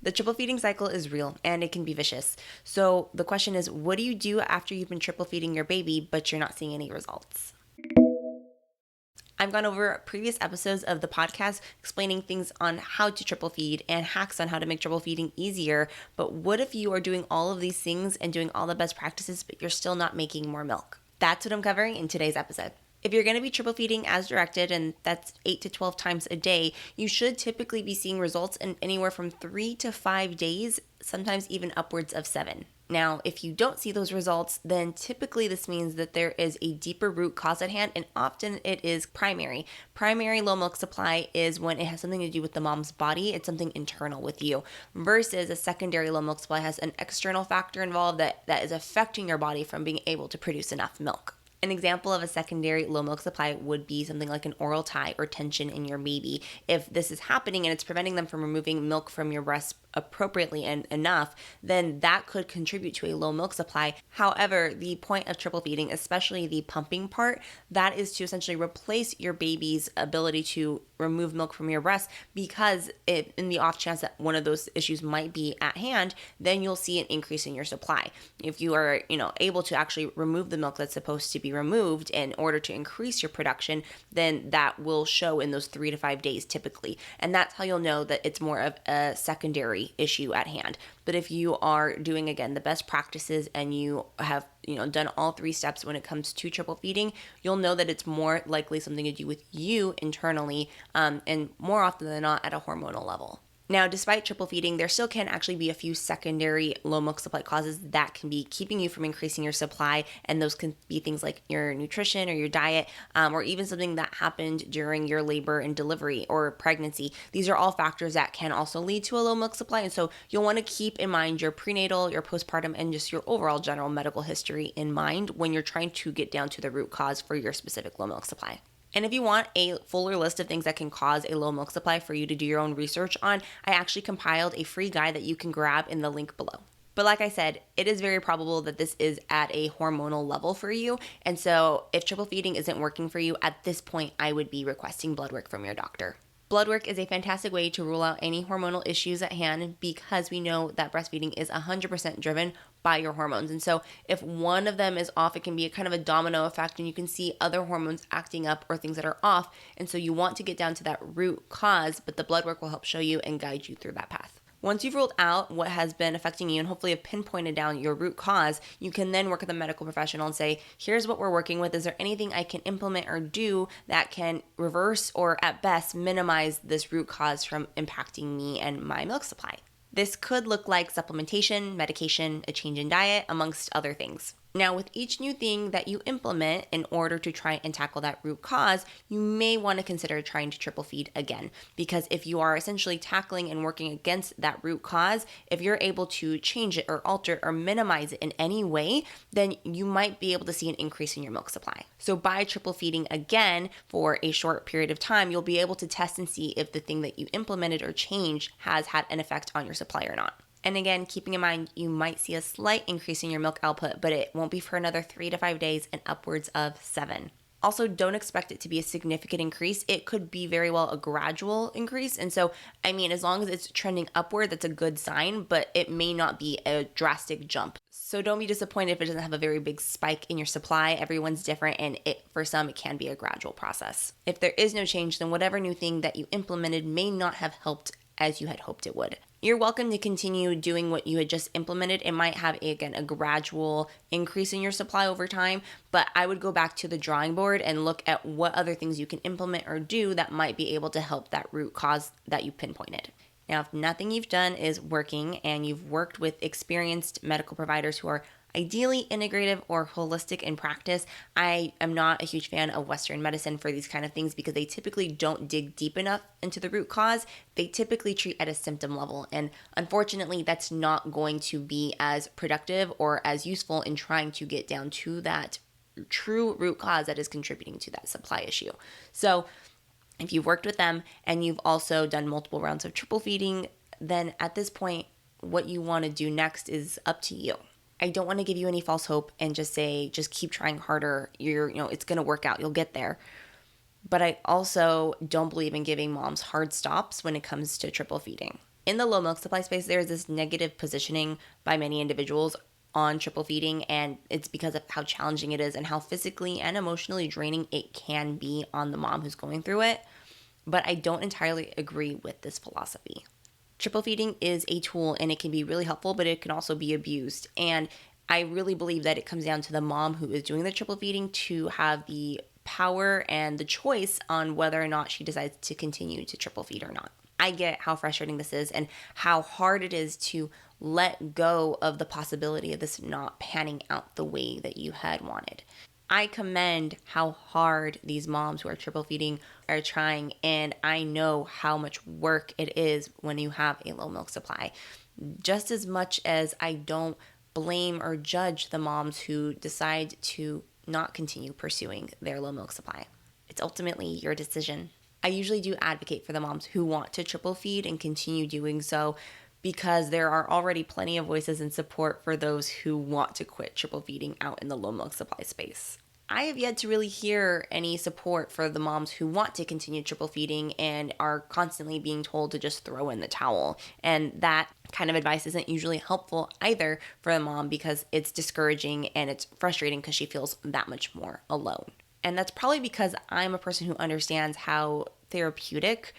The triple feeding cycle is real and it can be vicious. So the question is, what do you do after you've been triple feeding your baby but you're not seeing any results? I've gone over previous episodes of the podcast explaining things on how to triple feed and hacks on how to make triple feeding easier. But what if you are doing all of these things and doing all the best practices, but you're still not making more milk? That's what I'm covering in today's episode. If you're going to be triple feeding as directed, and that's 8 to 12 times a day, you should typically be seeing results in anywhere from 3 to 5 days, sometimes even upwards of 7. Now, if you don't see those results, then typically this means that there is a deeper root cause at hand, and often it is primary. Primary low milk supply is when it has something to do with the mom's body. It's something internal with you, versus a secondary low milk supply has an external factor involved that is affecting your body from being able to produce enough milk. An example of a secondary low milk supply would be something like an oral tie or tension in your baby. If this is happening and it's preventing them from removing milk from your breast appropriately and enough, then that could contribute to a low milk supply. However, the point of triple feeding, especially the pumping part, that is to essentially replace your baby's ability to remove milk from your breast, because in the off chance that one of those issues might be at hand, then you'll see an increase in your supply. If you are, able to actually remove the milk that's supposed to be removed in order to increase your production, then that will show in those 3 to 5 days typically. And that's how you'll know that it's more of a secondary issue at hand. But if you are doing, again, the best practices and you have done all 3 steps when it comes to triple feeding, you'll know that it's more likely something to do with you internally, and more often than not at a hormonal level. Now, despite triple feeding, there still can actually be a few secondary low milk supply causes that can be keeping you from increasing your supply, and those can be things like your nutrition or your diet, or even something that happened during your labor and delivery or pregnancy. These are all factors that can also lead to a low milk supply, and so you'll want to keep in mind your prenatal, your postpartum, and just your overall general medical history in mind when you're trying to get down to the root cause for your specific low milk supply. And if you want a fuller list of things that can cause a low milk supply for you to do your own research on, I actually compiled a free guide that you can grab in the link below. But like I said, it is very probable that this is at a hormonal level for you. And so if triple feeding isn't working for you at this point, I would be requesting blood work from your doctor. Blood work is a fantastic way to rule out any hormonal issues at hand, because we know that breastfeeding is 100% driven by your hormones. And so if one of them is off, it can be a kind of a domino effect, and you can see other hormones acting up or things that are off. And so you want to get down to that root cause, but the blood work will help show you and guide you through that path. Once you've ruled out what has been affecting you and hopefully have pinpointed down your root cause, you can then work with a medical professional and say, here's what we're working with. Is there anything I can implement or do that can reverse or at best minimize this root cause from impacting me and my milk supply? This could look like supplementation, medication, a change in diet, amongst other things. Now, with each new thing that you implement in order to try and tackle that root cause, you may want to consider trying to triple feed again. Because if you are essentially tackling and working against that root cause, if you're able to change it or alter it or minimize it in any way, then you might be able to see an increase in your milk supply. So by triple feeding again for a short period of time, you'll be able to test and see if the thing that you implemented or changed has had an effect on your supply or not. And again, keeping in mind, you might see a slight increase in your milk output, but it won't be for another 3 to 5 days and upwards of 7. Also, don't expect it to be a significant increase. It could be very well a gradual increase. And so, as long as it's trending upward, that's a good sign, but it may not be a drastic jump. So don't be disappointed if it doesn't have a very big spike in your supply. Everyone's different, and for some, it can be a gradual process. If there is no change, then whatever new thing that you implemented may not have helped as you had hoped it would. You're welcome to continue doing what you had just implemented. It might have, a gradual increase in your supply over time, but I would go back to the drawing board and look at what other things you can implement or do that might be able to help that root cause that you pinpointed. Now, if nothing you've done is working and you've worked with experienced medical providers who are ideally integrative or holistic in practice, I am not a huge fan of Western medicine for these kind of things, because they typically don't dig deep enough into the root cause. They typically treat at a symptom level, and unfortunately that's not going to be as productive or as useful in trying to get down to that true root cause that is contributing to that supply issue. So if you've worked with them and you've also done multiple rounds of triple feeding, then at this point, what you want to do next is up to you. I don't want to give you any false hope and just say, just keep trying harder. It's going to work out. You'll get there. But I also don't believe in giving moms hard stops when it comes to triple feeding. In the low milk supply space, there's this negative positioning by many individuals on triple feeding, and it's because of how challenging it is and how physically and emotionally draining it can be on the mom who's going through it. But I don't entirely agree with this philosophy. Triple feeding is a tool and it can be really helpful, but it can also be abused. And I really believe that it comes down to the mom who is doing the triple feeding to have the power and the choice on whether or not she decides to continue to triple feed or not. I get how frustrating this is and how hard it is to let go of the possibility of this not panning out the way that you had wanted. I commend how hard these moms who are triple feeding are trying, and I know how much work it is when you have a low milk supply. Just as much as I don't blame or judge the moms who decide to not continue pursuing their low milk supply. It's ultimately your decision. I usually do advocate for the moms who want to triple feed and continue doing so because there are already plenty of voices and support for those who want to quit triple feeding out in the low milk supply space. I have yet to really hear any support for the moms who want to continue triple feeding and are constantly being told to just throw in the towel. And that kind of advice isn't usually helpful either for the mom because it's discouraging and it's frustrating because she feels that much more alone. And that's probably because I'm a person who understands how therapeutic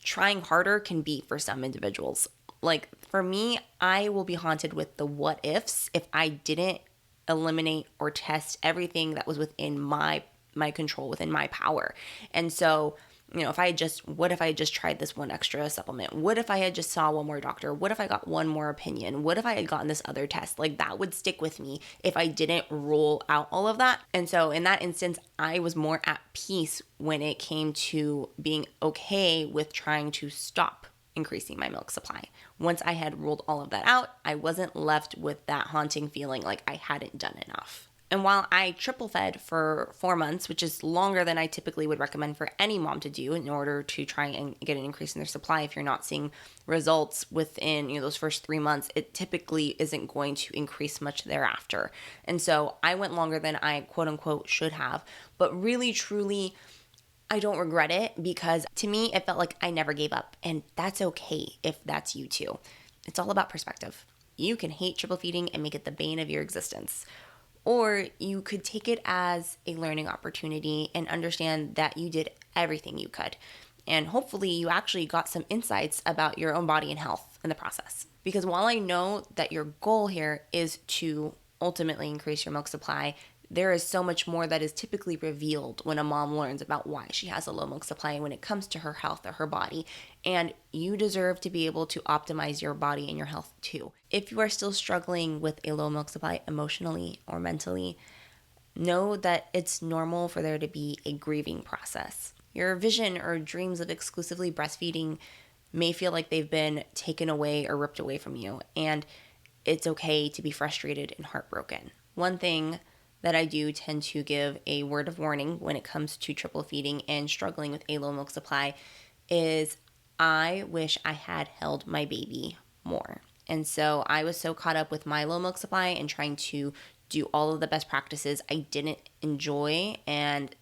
trying harder can be for some individuals. Like for me, I will be haunted with the what ifs if I didn't eliminate or test everything that was within my control, within my power. And so, what if I had just tried this one extra supplement? What if I had just saw one more doctor? What if I got one more opinion? What if I had gotten this other test? Like that would stick with me if I didn't rule out all of that. And so in that instance, I was more at peace when it came to being okay with trying to stop increasing my milk supply. Once I had ruled all of that out, I wasn't left with that haunting feeling like I hadn't done enough. And while I triple fed for 4 months, which is longer than I typically would recommend for any mom to do in order to try and get an increase in their supply, if you're not seeing results within those first 3 months, it typically isn't going to increase much thereafter. And so I went longer than I quote unquote should have, but really truly I don't regret it because to me, it felt like I never gave up. And that's okay if that's you too. It's all about perspective. You can hate triple feeding and make it the bane of your existence. Or you could take it as a learning opportunity and understand that you did everything you could. And hopefully you actually got some insights about your own body and health in the process. Because while I know that your goal here is to ultimately increase your milk supply, there is so much more that is typically revealed when a mom learns about why she has a low milk supply when it comes to her health or her body. And you deserve to be able to optimize your body and your health too. If you are still struggling with a low milk supply emotionally or mentally, know that it's normal for there to be a grieving process. Your vision or dreams of exclusively breastfeeding may feel like they've been taken away or ripped away from you. And it's okay to be frustrated and heartbroken. One thing that I do tend to give a word of warning when it comes to triple feeding and struggling with a low milk supply is I wish I had held my baby more. And so I was so caught up with my low milk supply and trying to do all of the best practices I didn't enjoy and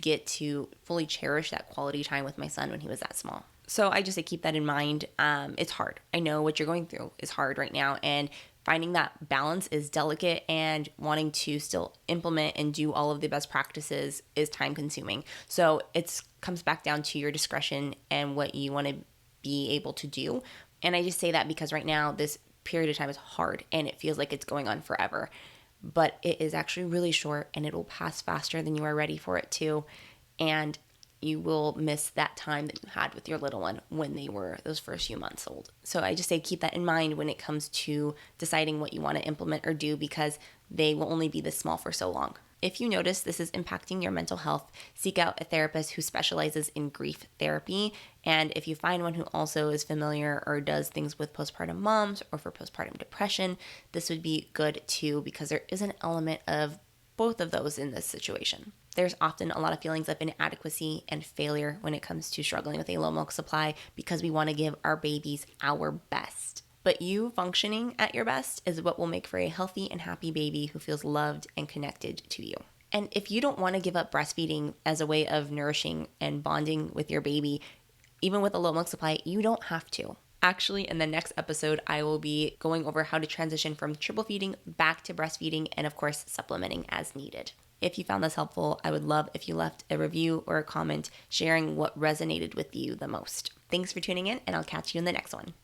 get to fully cherish that quality time with my son when he was that small. So I just say keep that in mind. It's hard. I know what you're going through is hard right now, and finding that balance is delicate, and wanting to still implement and do all of the best practices is time consuming. So it comes back down to your discretion and what you want to be able to do. And I just say that because right now this period of time is hard and it feels like it's going on forever. But it is actually really short and it will pass faster than you are ready for it to. And you will miss that time that you had with your little one when they were those first few months old. So I just say keep that in mind when it comes to deciding what you want to implement or do, because they will only be this small for so long. If you notice this is impacting your mental health, seek out a therapist who specializes in grief therapy. And if you find one who also is familiar or does things with postpartum moms or for postpartum depression, this would be good too, because there is an element of both of those in this situation. There's often a lot of feelings of inadequacy and failure when it comes to struggling with a low milk supply because we want to give our babies our best. But you functioning at your best is what will make for a healthy and happy baby who feels loved and connected to you. And if you don't want to give up breastfeeding as a way of nourishing and bonding with your baby, even with a low milk supply, you don't have to. Actually, in the next episode, I will be going over how to transition from triple feeding back to breastfeeding and, of course, supplementing as needed. If you found this helpful, I would love if you left a review or a comment sharing what resonated with you the most. Thanks for tuning in, and I'll catch you in the next one.